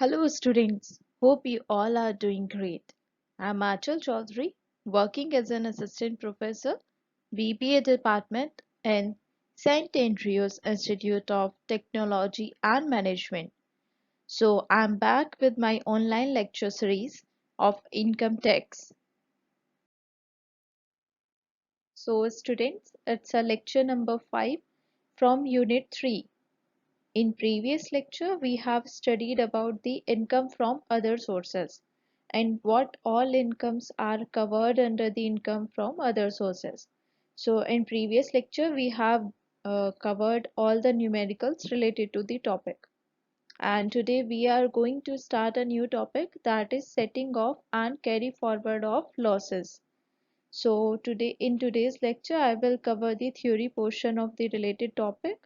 Hello students, hope you all are doing great. I'm Achal Chaudhary, working as an assistant professor, BBA department in St. Andrews Institute of Technology and Management. So I'm back with my online lecture series of income tax. So students, it's a lecture number 5 from unit 3. In previous lecture, we have studied about the income from other sources and what all incomes are covered under the income from other sources. So in previous lecture, we have covered all the numericals related to the topic. And today we are going to start a new topic, that is setting off and carry forward of losses. So today in today's lecture, I will cover the theory portion of the related topic.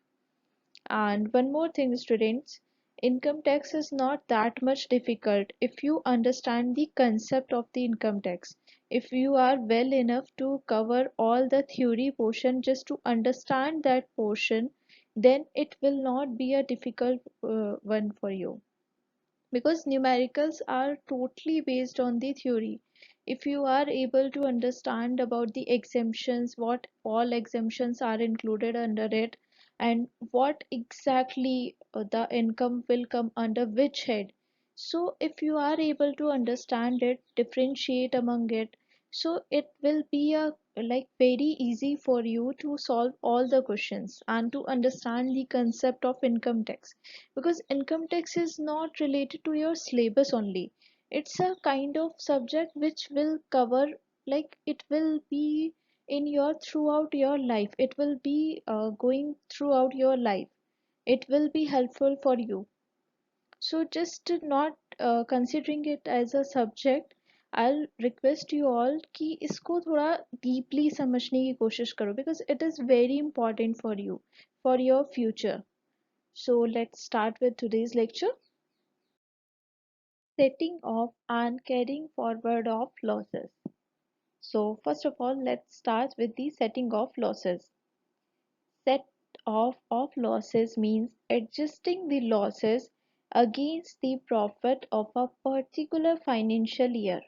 And one more thing, students, income tax is not that much difficult if you understand the concept of the income tax. If you are well enough to cover all the theory portion just to understand that portion, then it will not be a difficult one for you, because numericals are totally based on the theory. If you are able to understand about the exemptions, what all exemptions are included under it, and what exactly the income will come under which head, so if you are able to understand it, differentiate among it, so it will be a like very easy for you to solve all the questions and to understand the concept of income tax, because income tax is not related to your syllabus only. It's a kind of subject which will cover, like it will be in your throughout your life, it will be going throughout your life, it will be helpful for you. So just not considering it as a subject, I'll request you all कि इसको थोड़ा deeply समझने की कोशिश करो, because it is very important for you, for your future. So let's start with today's lecture. Setting off and carrying forward of losses. So first of all, let's start with the setting off losses. Set off of losses means adjusting the losses against the profit of a particular financial year.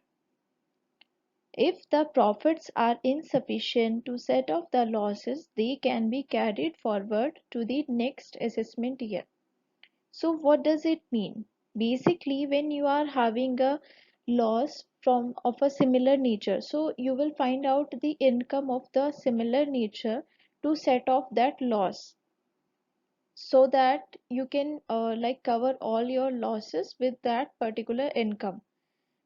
If the profits are insufficient to set off the losses, they can be carried forward to the next assessment year. So what does it mean? Basically, when you are having a loss from of a similar nature, so you will find out the income of the similar nature to set off that loss, so that you can like cover all your losses with that particular income.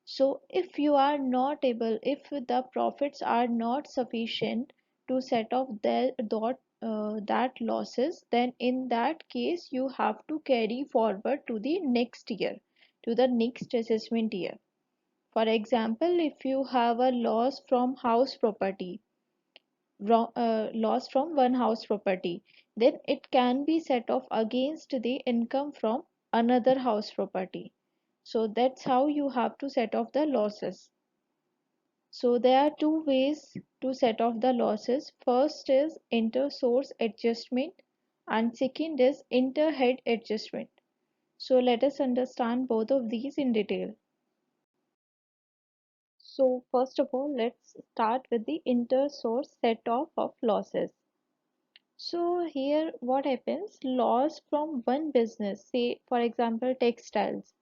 So if you are not able, if the profits are not sufficient to set off that losses, then in that case you have to carry forward to the next year, to the next assessment year. For example, if you have a loss from house property, loss from one house property, then it can be set off against the income from another house property. So that's how you have to set off the losses. So there are two ways to set off the losses. First is inter-source adjustment and second is inter-head adjustment. So let us understand both of these in detail. So first of all, let's start with the inter-source set off of losses. So here what happens, loss from one business, say for example textiles,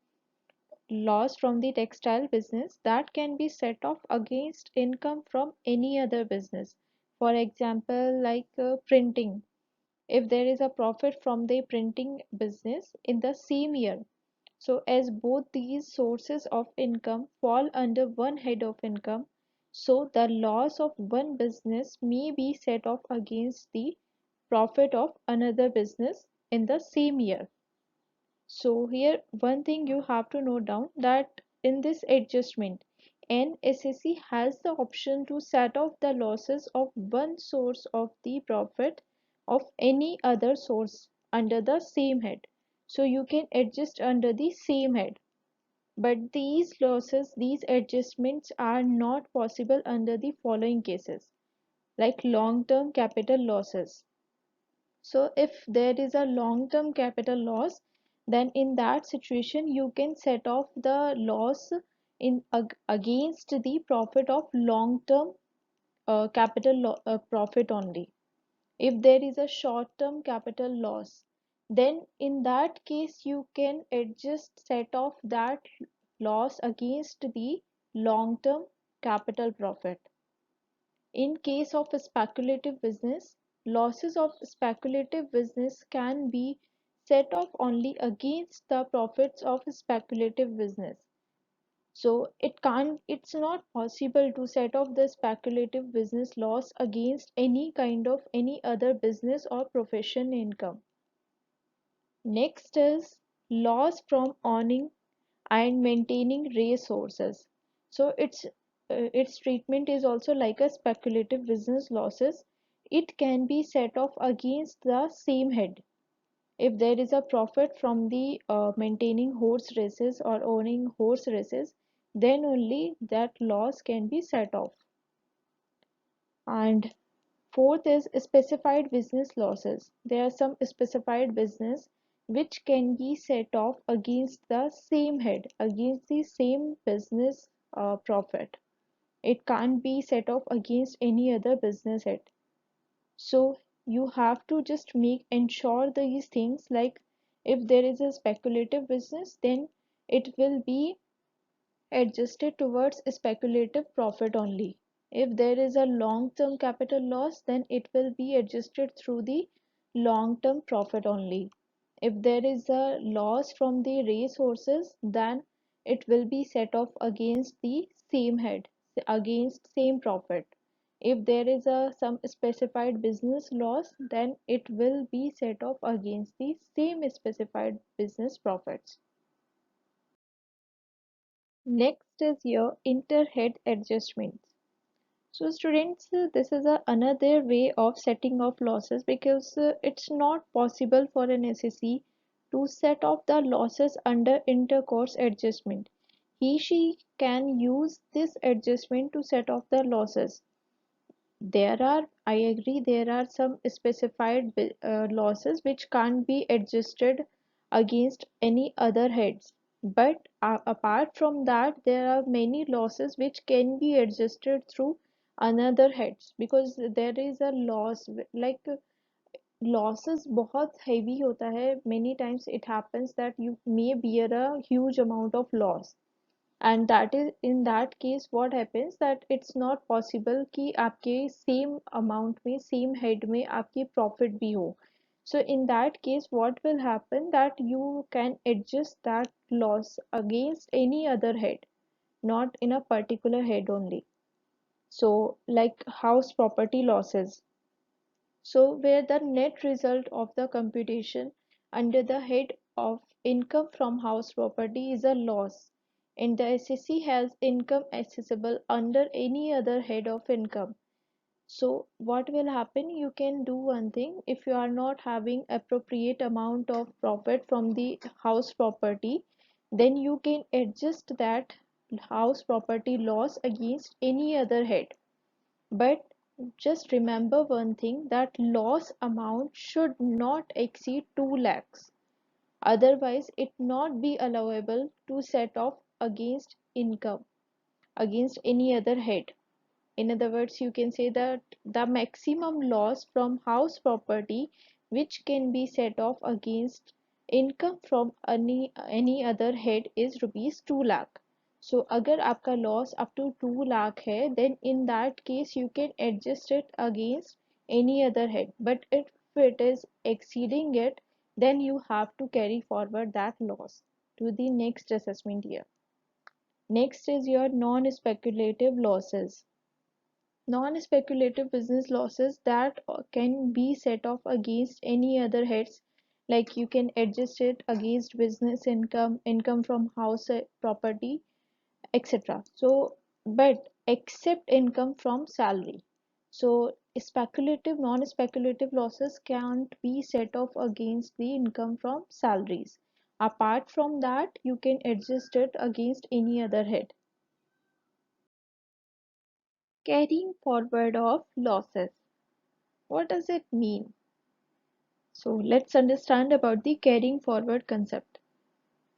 loss from the textile business, that can be set off against income from any other business. For example, like printing, if there is a profit from the printing business in the same year, so as both these sources of income fall under one head of income, so the loss of one business may be set off against the profit of another business in the same year. So here one thing you have to note down, that in this adjustment, NSSC has the option to set off the losses of one source of the profit of any other source under the same head. So you can adjust under the same head. But these losses, these adjustments are not possible under the following cases, like long-term capital losses. So if there is a long-term capital loss, then in that situation you can set off the loss against the profit of long term profit only. If there is a short term capital loss, then in that case you can adjust set off that loss against the long term capital profit. In case of a speculative business, losses of speculative business can be set off only against the profits of speculative business. So it's not possible to set off the speculative business loss against any kind of any other business or profession income. Next is loss from owning and maintaining resources. So its treatment is also like a speculative business losses. It can be set off against the same head. If there is a profit from the maintaining horse races or owning horse races, then only that loss can be set off. And fourth is specified business losses. There are some specified business which can be set off against the same head, against the same business profit. It can't be set off against any other business head. So you have to just make ensure these things, like if there is a speculative business, then it will be adjusted towards speculative profit only. If there is a long-term capital loss, then it will be adjusted through the long-term profit only. If there is a loss from the resources, then it will be set off against the same head, against same profit. If there is a some specified business loss, then it will be set off against the same specified business profits. Next is your interhead adjustments. So students, this is another way of setting off losses, because it's not possible for an SSE to set off the losses under intercourse adjustment. She can use this adjustment to set off the losses. I agree, there are some specified losses which can't be adjusted against any other heads. But apart from that, there are many losses which can be adjusted through another heads, because there is a loss like losses बहुत heavy होता है. Many times it happens that you may bear a huge amount of loss, and that is in that case what happens that it's not possible कि आपके same amount में same head में आपकी profit भी हो. So in that case what will happen that you can adjust that loss against any other head, not in a particular head only. So like house property losses, so where the net result of the computation under the head of income from house property is a loss, and the SSC has income accessible under any other head of income. So what will happen? You can do one thing. If you are not having appropriate amount of profit from the house property, then you can adjust that house property loss against any other head. But just remember one thing, that loss amount should not exceed 2 lakhs. Otherwise, it not be allowable to set off against income, against any other head. In other words, you can say that the maximum loss from house property which can be set off against income from any other head is rupees 2 lakh. So अगर आपका loss up to 2 lakh है, then in that case you can adjust it against any other head. But if it is exceeding it, then you have to carry forward that loss to the next assessment year. Next is your non-speculative losses. Non-speculative business losses that can be set off against any other heads, like you can adjust it against business income, income from house property, etc. So but except income from salary. So speculative non-speculative losses can't be set off against the income from salaries. Apart from that, you can adjust it against any other head. Carrying forward of losses, what does it mean? So let's understand about the carrying forward concept.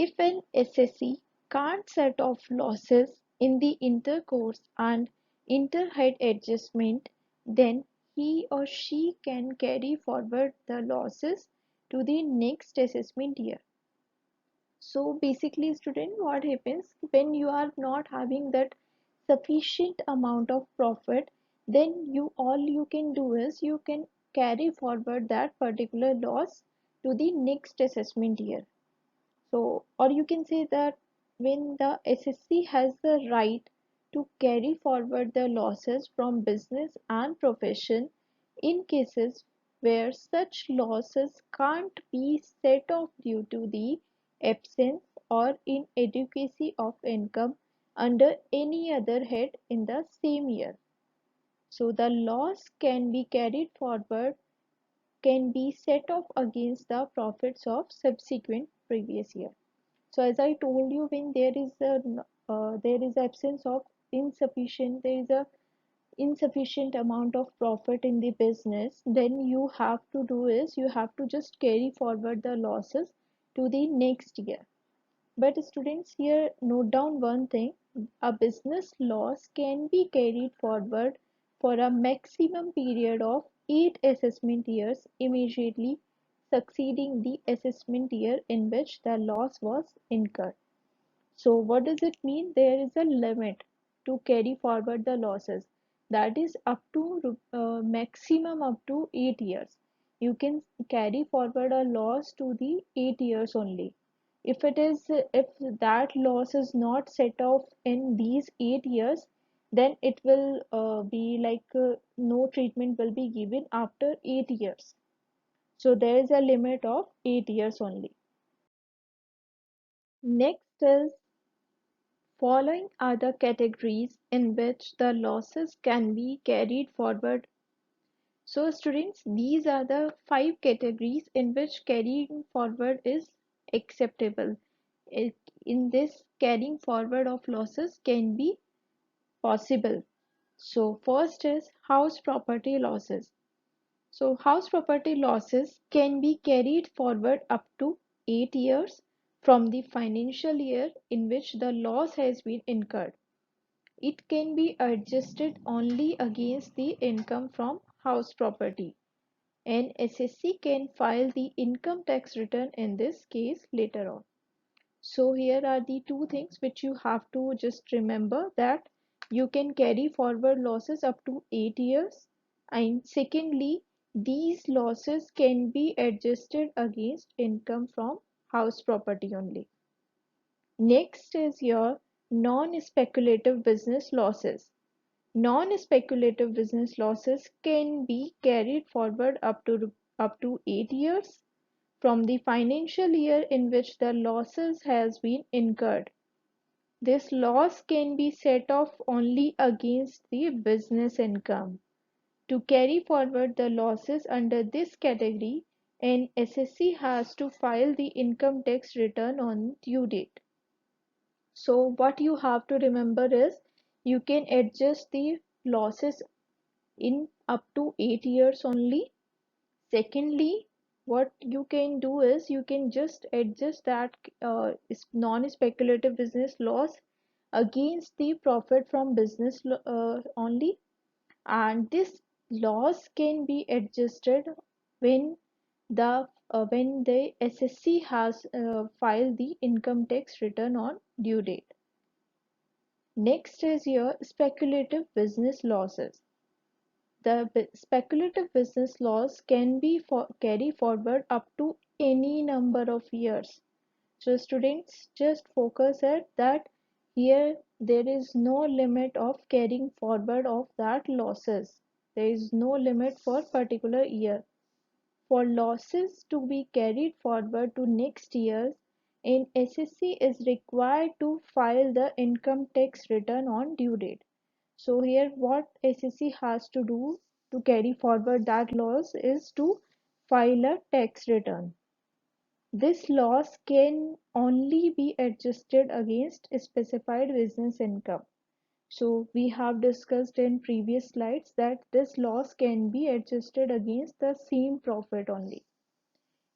If an SSE can't set off losses in the intercourse and interhead adjustment, then he or she can carry forward the losses to the next assessment year. So basically, student, what happens when you are not having that sufficient amount of profit, then you all you can do is you can carry forward that particular loss to the next assessment year. So, or you can say that when the SSC has the right to carry forward the losses from business and profession in cases where such losses can't be set off due to the absence or inadequacy of income under any other head in the same year. So the loss can be carried forward, can be set off against the profits of subsequent previous year. So as I told you, when there is absence of insufficient, there is a insufficient amount of profit in the business, then you have to do is you have to just carry forward the losses to the next year. But students, here note down one thing: a business loss can be carried forward for a maximum period of 8 assessment years immediately succeeding the assessment year in which the loss was incurred. So what does it mean? There is a limit to carry forward the losses, that is up to maximum up to 8 years. You can carry forward a loss to the 8 years only. If that loss is not set off in these 8 years, then it will be like no treatment will be given after 8 years. So there is a limit of 8 years only. Next is, following are the categories in which the losses can be carried forward. So students, these are the 5 categories in which carrying forward is acceptable. In this, carrying forward of losses can be possible. So first is house property losses. So house property losses can be carried forward up to 8 years from the financial year in which the loss has been incurred. It can be adjusted only against the income from house property. An SSC can file the income tax return in this case later on. So here are the two things which you have to just remember, that you can carry forward losses up to 8 years, and secondly, these losses can be adjusted against income from house property only. Next is your non-speculative business losses. Non-speculative business losses can be carried forward up to 8 years from the financial year in which the losses has been incurred. This loss can be set off only against the business income. To carry forward the losses under this category, an SSC has to file the income tax return on due date. So what you have to remember is you can adjust the losses in up to 8 years only. Secondly, what you can do is you can just adjust that non-speculative business loss against the profit from business only, and this loss can be adjusted when the SSC has filed the income tax return on due date. Next is your speculative business losses. The speculative business loss can be carry forward up to any number of years. So students, just focus at that. Here there is no limit of carrying forward of that losses. There is no limit for particular year. For losses to be carried forward to next year, an SSC is required to file the income tax return on due date. So here what SSC has to do to carry forward that loss is to file a tax return. This loss can only be adjusted against specified business income. So we have discussed in previous slides that this loss can be adjusted against the same profit only.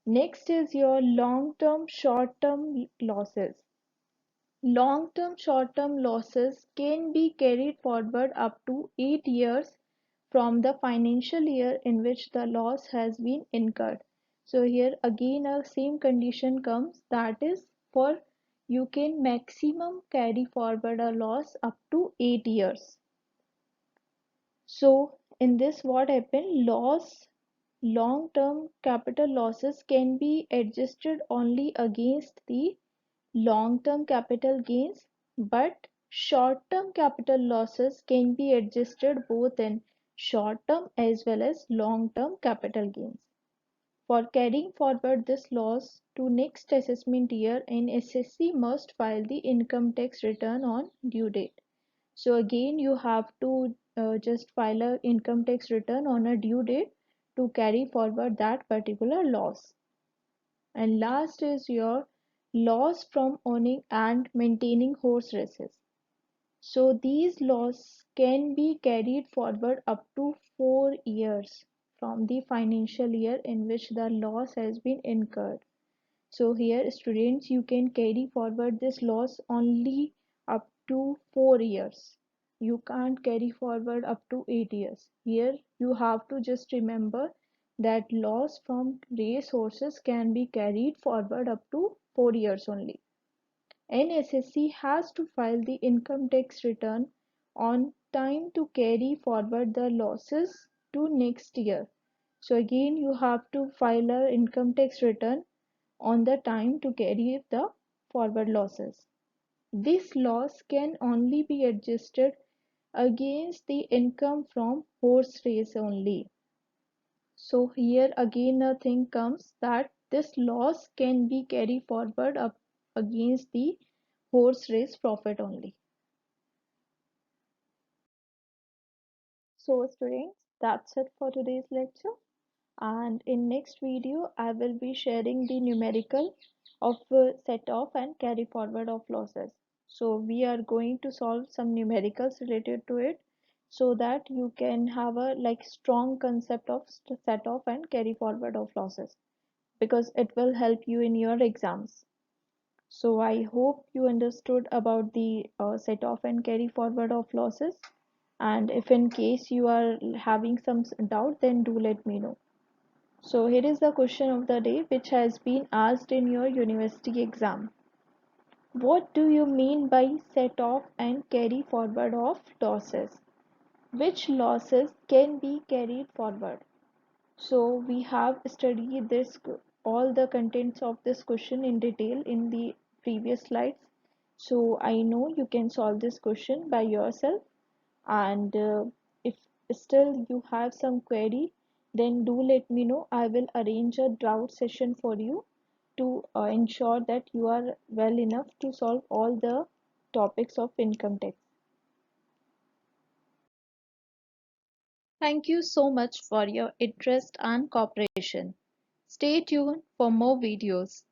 Next is your long-term, short-term losses. Long-term, short-term losses can be carried forward up to 8 years from the financial year in which the loss has been incurred. So here again a same condition comes, that is for you can maximum carry forward a loss up to 8 years. So in this what happened, long-term capital losses can be adjusted only against the long-term capital gains, but short-term capital losses can be adjusted both in short-term as well as long-term capital gains. For carrying forward this loss to next assessment year, an SSC must file the income tax return on due date. So again you have to just file a income tax return on a due date to carry forward that particular loss. And last is your loss from owning and maintaining horse races. So these losses can be carried forward up to 4 years from the financial year in which the loss has been incurred. So here students, you can carry forward this loss only up to 4 years. You can't carry forward up to 8 years. Here you have to just remember that loss from race horses can be carried forward up to 4 years only. An SSC has to file the income tax return on time to carry forward the losses to next year. So again you have to file a income tax return on the time to carry the forward losses. This loss can only be adjusted against the income from horse race only. So here again a thing comes that this loss can be carried forward up against the horse race profit only. So students, that's it for today's lecture. And in next video I will be sharing the numerical of set off and carry forward of losses. So we are going to solve some numericals related to it so that you can have a like strong concept of set off and carry forward of losses, because it will help you in your exams. So I hope you understood about the set off and carry forward of losses, and if in case you are having some doubt, then do let me know. So here is the question of the day which has been asked in your university exam. What do you mean by set off and carry forward of losses? Which losses can be carried forward? So we have studied this all the contents of this question in detail in the previous slides. So I know you can solve this question by yourself, and if still you have some query, then do let me know. I will arrange a doubt session for you to ensure that you are well enough to solve all the topics of income tax. Thank you so much for your interest and cooperation. Stay tuned for more videos.